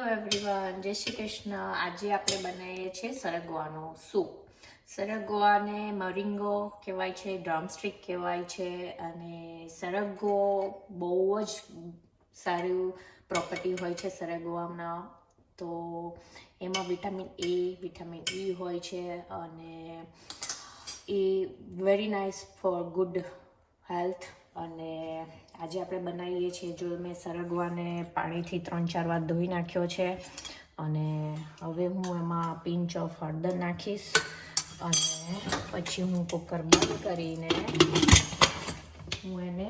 Everyone, જય શ્રી કૃષ્ણ. આજે આપણે બનાવીએ છીએ સરગવાનો સૂપ. સરગવાને મરિંગો કહેવાય છે, ડ્રમસ્ટિક કહેવાય છે અને સરગવો બહુ જ સારું પ્રોપર્ટી હોય છે સરગવાના. તો એમાં વિટામિન એ, વિટામિન ઈ હોય છે અને એ very nice for good health. અને આજે આપણે બનાવીએ છીએ, જો મેં સરગવાને પાણીથી 3-4 વાર ધોઈ નાખ્યો છે અને હવે હું એમાં પિંચ ઓફ હળદર નાખીશ અને પછી હું કુકર બંધ કરીને હું એને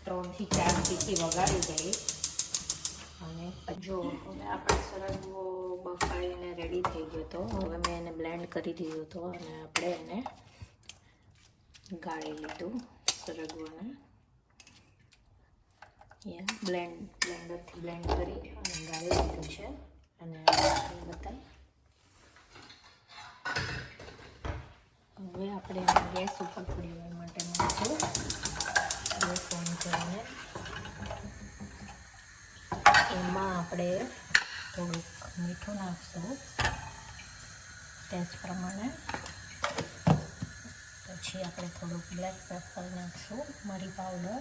3 થી 4 સીટી વગાડી દઈશ. અને જો હવે આપણે સરગવો બફાઈને રેડી થઈ ગયો હતો. હવે મેં એને બ્લેન્ડ કરી દીધો હતો અને આપણે એને ગાળી લીધું સરગવાને. બ્લેન્ડરથી બ્લેન્ડ કરી અને ગાળી લીધું છે. અને બતાવી હવે આપણે ગેસ ઉપર થોડી વાર માટે મૂકીશું. ગેસ ઓન કરીને એમાં આપણે થોડુંક મીઠું નાખશું ટેસ્ટ પ્રમાણે. પછી આપણે થોડુંક બ્લેક પેપર નાખશું, મરી પાવડર,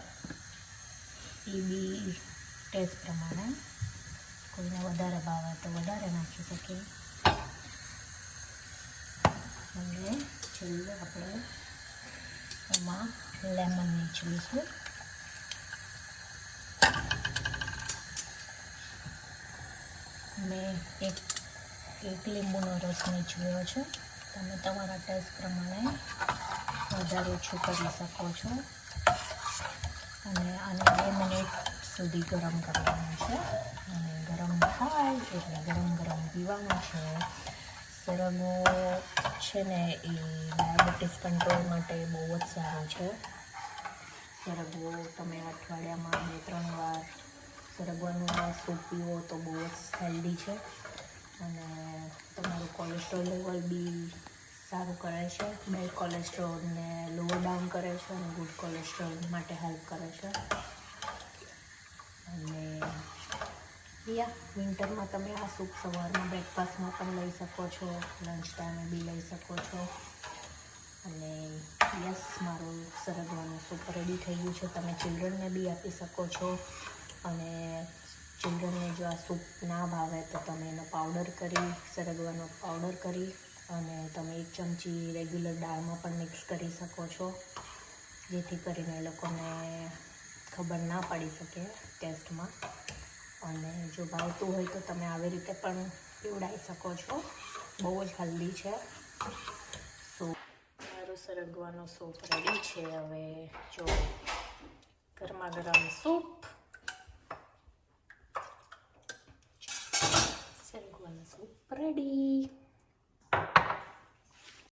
એ બી ટેસ્ટ પ્રમાણે. કોઈને વધારે ભાવે તો વધારે નાખી શકીએ. અને છેલ્લે આપણે એમાં લેમન નીચવીશું. મેં એક લીંબુનો રસ નીચવ્યો છે. તમે તમારા ટેસ્ટ પ્રમાણે વધારે ઓછું કરી શકો છો. અને આને 2 મિનિટ સુધી ગરમ કરવાનું છે. અને ગરમ થાય એટલે ગરમ ગરમ પીવાનું છે. સરગવો છે ને એ ડાયાબિટીસ કંટ્રોલ માટે બહુ જ સારું છે. સરગવો તમે અઠવાડિયામાં 2-3 વાર સરગવાનું સૂપ પીવો તો બહુ જ હેલ્ધી છે. અને તમારું કોલેસ્ટ્રોલ લેવલ બી સારું કરે છે. બેડ કોલેસ્ટ્રોલને લોઅર ડાઉન કરે છે અને ગુડ કોલેસ્ટ્રોલ માટે હેલ્પ કરે છે. અને વિન્ટરમાં તમે આ સૂપ સવારમાં બ્રેકફાસ્ટમાં પણ લઈ શકો છો, લંચ ટાઈમે બી લઈ શકો છો. અને મારું સરગવાનું સૂપ રેડી થઈ ગયું છે. તમે ચિલ્ડ્રનને બી આપી શકો છો. અને ચિલ્ડ્રનને જો આ સૂપ ના ભાવે તો તમે એનો પાવડર કરી, સરગવાનો પાવડર કરી અને તમે 1 ચમચી રેગ્યુલર દાળમાં પણ મિક્સ કરી શકો છો, જેથી કરીને એ લોકોને ખબર ના પડી શકે ટેસ્ટમાં. અને જો ભાવતું હોય તો તમે આવી રીતે પણ પીવડાવી શકો છો. બહુ જ હેલ્ધી છે. મારું સરગવાનો સૂપ રેડી છે. હવે જો ગરમા ગરમ સૂપ, સરગવાનો સૂપ રેડી.